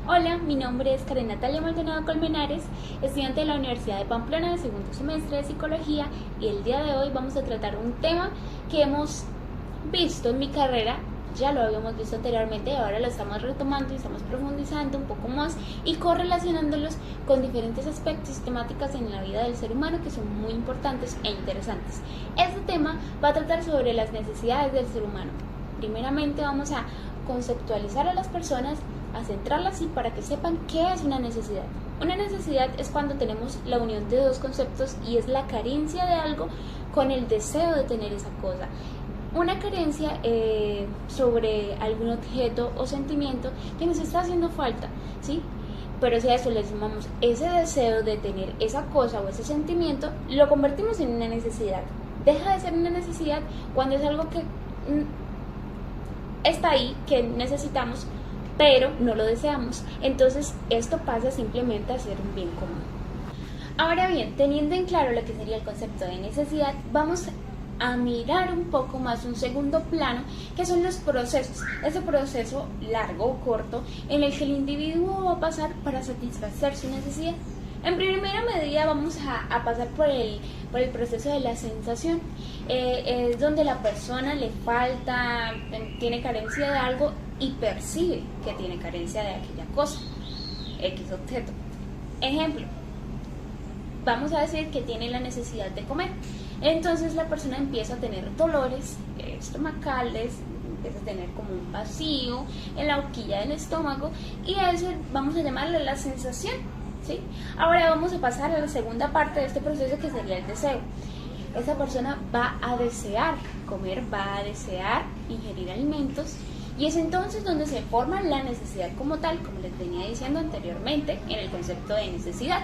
Hola, mi nombre es Karen Natalia Maldonado Colmenares, estudiante de la Universidad de Pamplona de segundo semestre de Psicología, y el día de hoy vamos a tratar un tema que hemos visto en mi carrera. Ya lo habíamos visto anteriormente y ahora lo estamos retomando y estamos profundizando un poco más y correlacionándolos con diferentes aspectos y temáticas en la vida del ser humano que son muy importantes e interesantes. Este tema va a tratar sobre las necesidades del ser humano. Primeramente vamos a conceptualizar a las personas, a centrarlas y para que sepan qué es una necesidad. Una necesidad es cuando tenemos la unión de dos conceptos y es la carencia de algo con el deseo de tener esa cosa. Una carencia sobre algún objeto o sentimiento que nos está haciendo falta, ¿sí? Pero si a eso le sumamos ese deseo de tener esa cosa o ese sentimiento, lo convertimos en una necesidad. Deja de ser una necesidad cuando es algo que está ahí, que necesitamos, pero no lo deseamos. Entonces esto pasa simplemente a ser un bien común. Ahora bien, teniendo en claro lo que sería el concepto de necesidad, vamos a mirar un poco más un segundo plano, que son los procesos. Ese proceso largo o corto en el que el individuo va a pasar para satisfacer su necesidad. En primera medida vamos a pasar por el proceso de la sensación. Es donde la persona le falta, tiene carencia de algo y percibe que tiene carencia de aquella cosa, X objeto. Ejemplo, vamos a decir que tiene la necesidad de comer. Entonces la persona empieza a tener dolores estomacales, empieza a tener como un vacío en la horquilla del estómago y a eso vamos a llamarle la sensación, ¿sí? Ahora vamos a pasar a la segunda parte de este proceso, que sería el deseo. Esa persona va a desear comer, va a desear ingerir alimentos y es entonces donde se forma la necesidad como tal, como les venía diciendo anteriormente en el concepto de necesidad.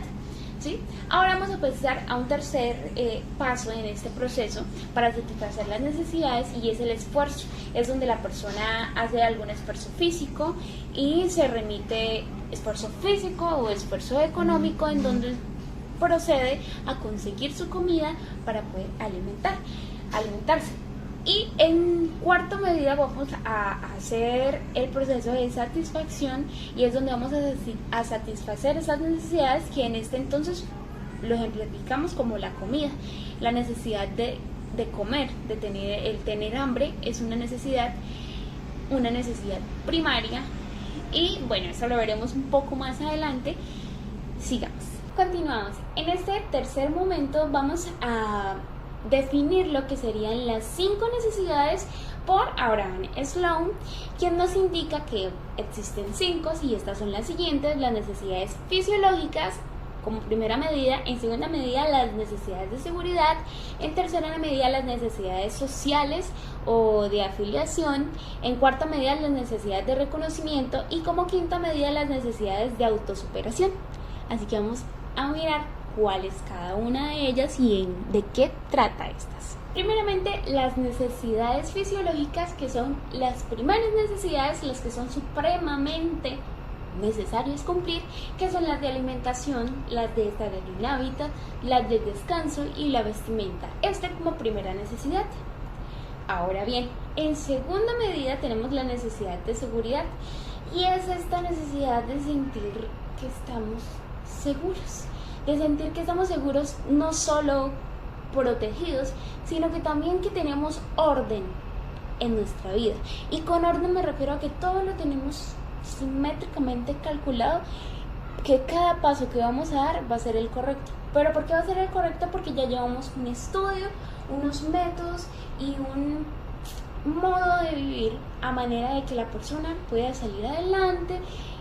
¿Sí? Ahora vamos a pasar a un tercer paso en este proceso para satisfacer las necesidades, y es el esfuerzo. Es donde la persona hace algún esfuerzo físico y se remite esfuerzo físico o esfuerzo económico, en donde procede a conseguir su comida para poder alimentarse. Y en cuarta medida vamos a hacer el proceso de satisfacción, y es donde vamos a satisfacer esas necesidades, que en este entonces lo ejemplificamos como la comida. La necesidad de comer, el tener hambre es una necesidad primaria, y bueno, eso lo veremos un poco más adelante. Sigamos. Continuamos. En este tercer momento vamos a definir lo que serían las 5 necesidades por Abraham Sloan, quien nos indica que existen 5, y estas son las siguientes: las necesidades fisiológicas como primera medida, en segunda medida las necesidades de seguridad, en tercera medida las necesidades sociales o de afiliación, en cuarta medida las necesidades de reconocimiento y como quinta medida las necesidades de autosuperación. Así que vamos a mirar cuál es cada una de ellas y de qué trata estas. Primeramente, las necesidades fisiológicas, que son las primeras necesidades, las que son supremamente necesarias cumplir, que son las de alimentación, las de estar en un hábitat, las de descanso y la vestimenta. Esta como primera necesidad. Ahora bien, en segunda medida tenemos la necesidad de seguridad, y es esta necesidad de sentir que estamos seguros. De sentir que estamos seguros, no solo protegidos, sino que también que tenemos orden en nuestra vida. Y con orden me refiero a que todo lo tenemos simétricamente calculado, que cada paso que vamos a dar va a ser el correcto. ¿Pero por qué va a ser el correcto? Porque ya llevamos un estudio, unos métodos y un modo de vivir a manera de que la persona pueda salir adelante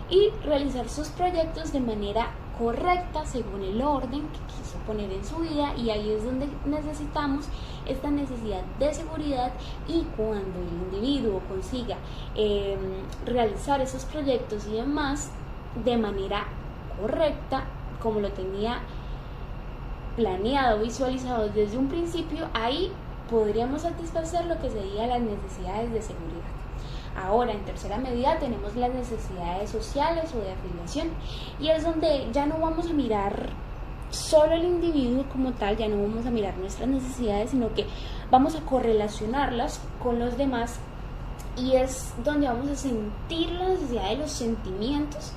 y realizar sus proyectos de manera correcta según el orden que quiso poner en su vida. Y ahí es donde necesitamos esta necesidad de seguridad, y cuando el individuo consiga realizar esos proyectos y demás de manera correcta, como lo tenía planeado, visualizado desde un principio, ahí podríamos satisfacer lo que serían las necesidades de seguridad. Ahora, en tercera medida tenemos las necesidades sociales o de afiliación, y es donde ya no vamos a mirar solo el individuo como tal, ya no vamos a mirar nuestras necesidades, sino que vamos a correlacionarlas con los demás, y es donde vamos a sentir la necesidad de los sentimientos,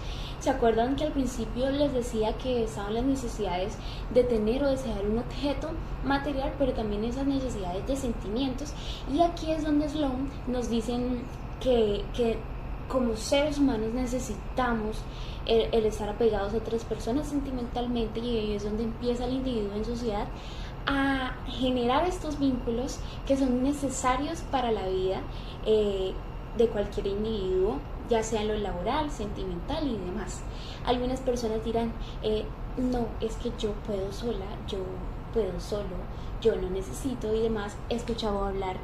¿Se acuerdan que al principio les decía que estaban las necesidades de tener o desear un objeto material, pero también esas necesidades de sentimientos? Y aquí es donde Sloan nos dicen que como seres humanos necesitamos el estar apegados a otras personas sentimentalmente, y ahí es donde empieza el individuo en sociedad a generar estos vínculos que son necesarios para la vida de cualquier individuo, ya sea en lo laboral, sentimental y demás. Algunas personas dirán, no, es que yo puedo sola, yo puedo solo, yo no necesito y demás. He escuchado hablar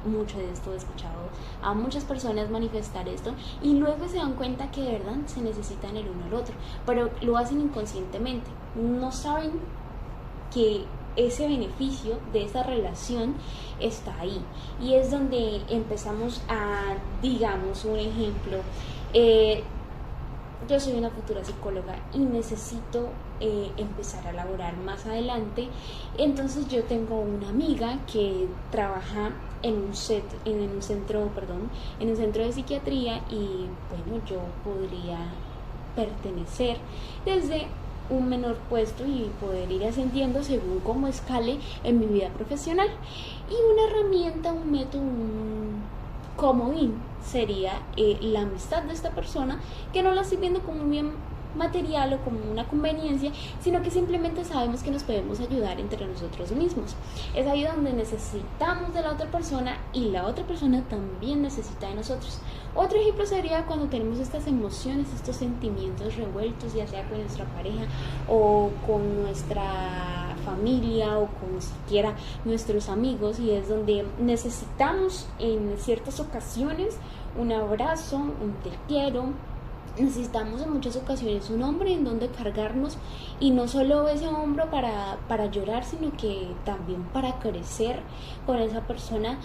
mucho de esto, he escuchado a muchas personas manifestar esto y luego se dan cuenta que de verdad se necesitan el uno al otro, pero lo hacen inconscientemente, no saben que ese beneficio de esa relación está ahí, y es donde empezamos a, digamos, un ejemplo, yo soy una futura psicóloga y necesito empezar a laborar más adelante. Entonces yo tengo una amiga que trabaja en un centro de psiquiatría, y bueno, yo podría pertenecer desde un menor puesto y poder ir ascendiendo según cómo escale en mi vida profesional. Y una herramienta, un método, un comodín sería la amistad de esta persona, que no la estoy viendo como un bien material o como una conveniencia, sino que simplemente sabemos que nos podemos ayudar entre nosotros mismos. Es ahí donde necesitamos de la otra persona y la otra persona también necesita de nosotros. Otro ejemplo sería cuando tenemos estas emociones, estos sentimientos revueltos, ya sea con nuestra pareja o con nuestra familia o con siquiera nuestros amigos, y es donde necesitamos en ciertas ocasiones un abrazo, un te quiero. Necesitamos en muchas ocasiones un hombro en donde cargarnos, y no solo ese hombro para llorar, sino que también para crecer con esa persona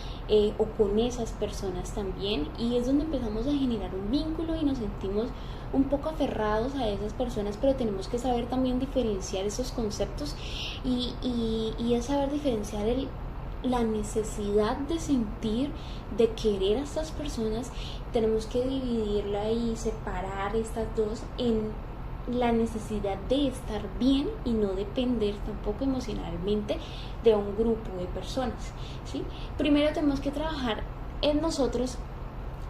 o con esas personas también, y es donde empezamos a generar un vínculo y nos sentimos un poco aferrados a esas personas, pero tenemos que saber también diferenciar esos conceptos y es saber diferenciar la necesidad de sentir, de querer a estas personas. Tenemos que dividirla y separar estas dos en la necesidad de estar bien y no depender tampoco emocionalmente de un grupo de personas, ¿sí? Primero tenemos que trabajar en nosotros.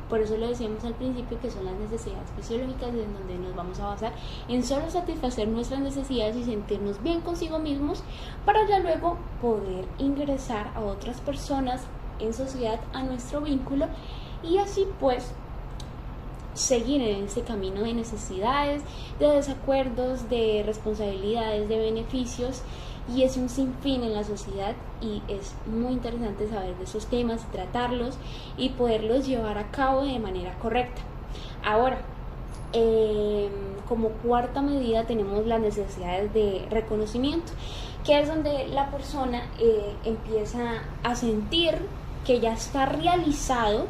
Por eso lo decíamos al principio, que son las necesidades fisiológicas, en donde nos vamos a basar en solo satisfacer nuestras necesidades y sentirnos bien consigo mismos, para ya luego poder ingresar a otras personas en sociedad, a nuestro vínculo, y así pues seguir en ese camino de necesidades, de desacuerdos, de responsabilidades, de beneficios. Y es un sinfín en la sociedad, y es muy interesante saber de esos temas y tratarlos y poderlos llevar a cabo de manera correcta. Ahora, como cuarta medida tenemos las necesidades de reconocimiento, que es donde la persona empieza a sentir que ya está realizado,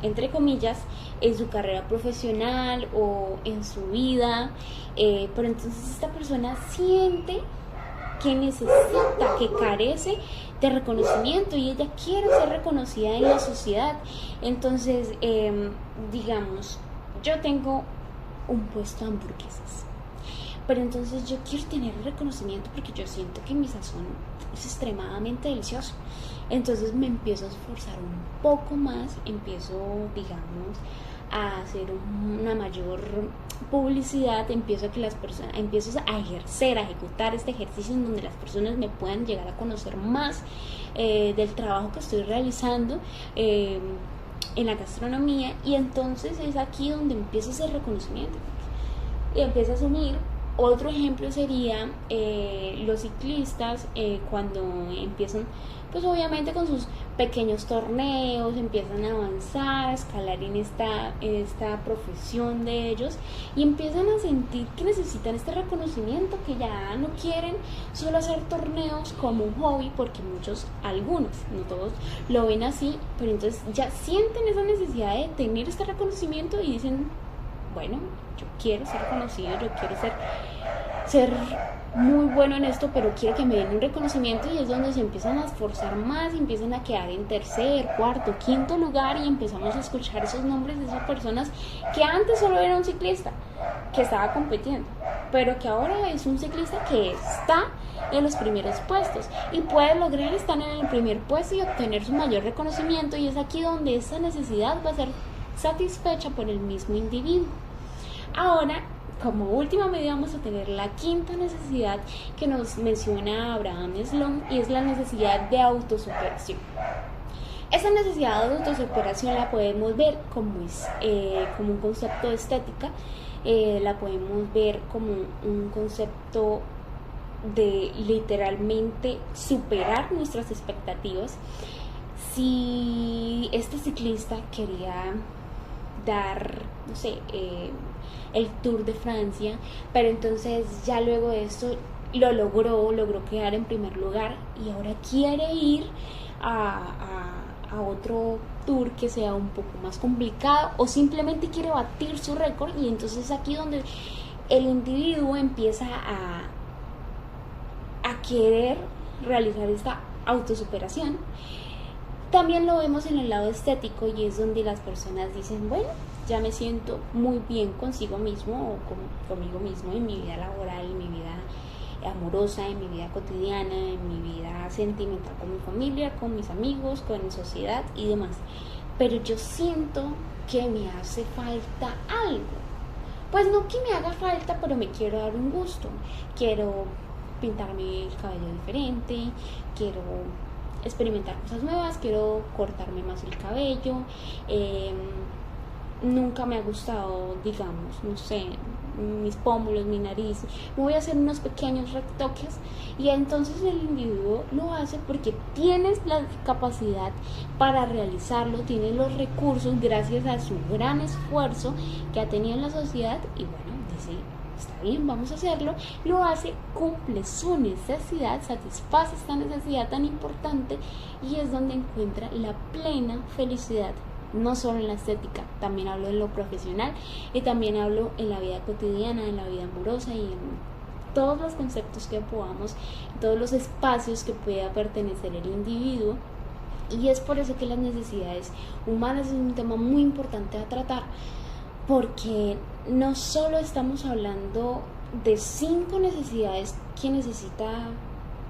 entre comillas, en su carrera profesional o en su vida, pero entonces esta persona siente que necesita, que carece de reconocimiento, y ella quiere ser reconocida en la sociedad. Entonces, digamos, yo tengo un puesto de hamburguesas, pero entonces yo quiero tener reconocimiento porque yo siento que mi sazón es extremadamente delicioso. Entonces me empiezo a esforzar un poco más, empiezo, digamos, a hacer una mayor publicidad, empiezo a ejercer, a ejecutar este ejercicio en donde las personas me puedan llegar a conocer más del trabajo que estoy realizando en la gastronomía, y entonces es aquí donde empieza ese reconocimiento y empieza a asumir. Otro ejemplo sería los ciclistas cuando empiezan, pues obviamente con sus pequeños torneos, empiezan a avanzar, a escalar en esta profesión de ellos, y empiezan a sentir que necesitan este reconocimiento, que ya no quieren solo hacer torneos como un hobby, porque algunos, no todos, lo ven así, pero entonces ya sienten esa necesidad de tener este reconocimiento y dicen, bueno, yo quiero ser reconocido, yo quiero ser ser muy bueno en esto, pero quiero que me den un reconocimiento, y es donde se empiezan a esforzar más y empiezan a quedar en tercer, cuarto, quinto lugar, y empezamos a escuchar esos nombres de esas personas que antes solo era un ciclista que estaba compitiendo, pero que ahora es un ciclista que está en los primeros puestos y puede lograr estar en el primer puesto y obtener su mayor reconocimiento, y es aquí donde esa necesidad va a ser satisfecha por el mismo individuo. Ahora, como última medida, vamos a tener la quinta necesidad que nos menciona Abraham Sloan, y es la necesidad de autosuperación. Esa necesidad de autosuperación la podemos ver como un concepto de estética, la podemos ver como un concepto de literalmente superar nuestras expectativas. Si este ciclista quería dar, no sé, el Tour de Francia, pero entonces ya luego de esto logró quedar en primer lugar, y ahora quiere ir a otro tour que sea un poco más complicado, o simplemente quiere batir su récord, y entonces es aquí donde el individuo empieza a querer realizar esta autosuperación. También lo vemos en el lado estético, y es donde las personas dicen, bueno, ya me siento muy bien consigo mismo o conmigo mismo en mi vida laboral, en mi vida amorosa, en mi vida cotidiana, en mi vida sentimental con mi familia, con mis amigos, con mi sociedad y demás. Pero yo siento que me hace falta algo. Pues no que me haga falta, pero me quiero dar un gusto. Quiero pintarme el cabello diferente, quiero experimentar cosas nuevas, quiero cortarme más el cabello, nunca me ha gustado, digamos, no sé, mis pómulos, mi nariz, me voy a hacer unos pequeños retoques, y entonces el individuo lo hace porque tienes la capacidad para realizarlo, tienes los recursos gracias a su gran esfuerzo que ha tenido en la sociedad, y bueno, dice, está bien, vamos a hacerlo, lo hace, cumple su necesidad, satisface esta necesidad tan importante, y es donde encuentra la plena felicidad. No solo en la estética, también hablo en lo profesional, y también hablo en la vida cotidiana, en la vida amorosa, y en todos los conceptos que podamos, en todos los espacios que pueda pertenecer el individuo. Y es por eso que las necesidades humanas es un tema muy importante a tratar, porque no solo estamos hablando de 5 necesidades que necesita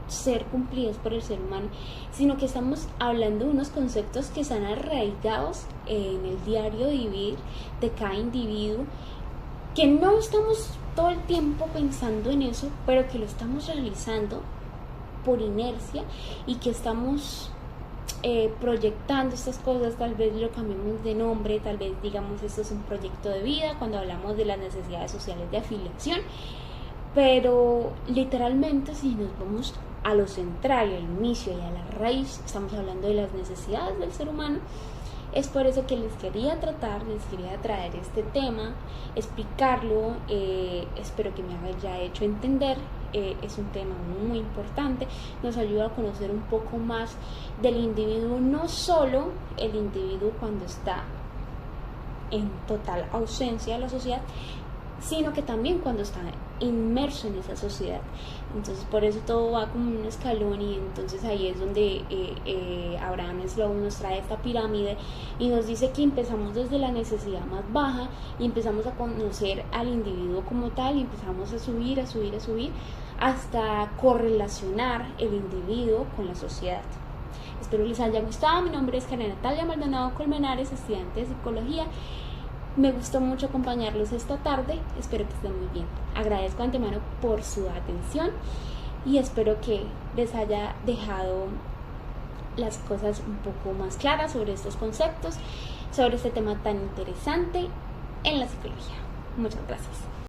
ser cumplidos por el ser humano, sino que estamos hablando de unos conceptos que están arraigados en el diario vivir de cada individuo, que no estamos todo el tiempo pensando en eso, pero que lo estamos realizando por inercia, y que estamos proyectando estas cosas. Tal vez lo cambiemos de nombre, tal vez digamos esto es un proyecto de vida cuando hablamos de las necesidades sociales de afiliación, pero literalmente si nos vamos a lo central, al inicio y a la raíz, estamos hablando de las necesidades del ser humano. Es por eso que les quería traer este tema, explicarlo, espero que me haya hecho entender. Es un tema muy importante, nos ayuda a conocer un poco más del individuo, no solo el individuo cuando está en total ausencia de la sociedad, sino que también cuando está inmerso en esa sociedad. Entonces por eso todo va como un escalón, y entonces ahí es donde Abraham Sloan nos trae esta pirámide y nos dice que empezamos desde la necesidad más baja y empezamos a conocer al individuo como tal, y empezamos a subir hasta correlacionar el individuo con la sociedad. Espero les haya gustado. Mi nombre es Karen Natalia Maldonado Colmenares, estudiante de psicología. Me gustó mucho acompañarlos esta tarde, espero que estén muy bien. Agradezco de antemano por su atención y espero que les haya dejado las cosas un poco más claras sobre estos conceptos, sobre este tema tan interesante en la psicología. Muchas gracias.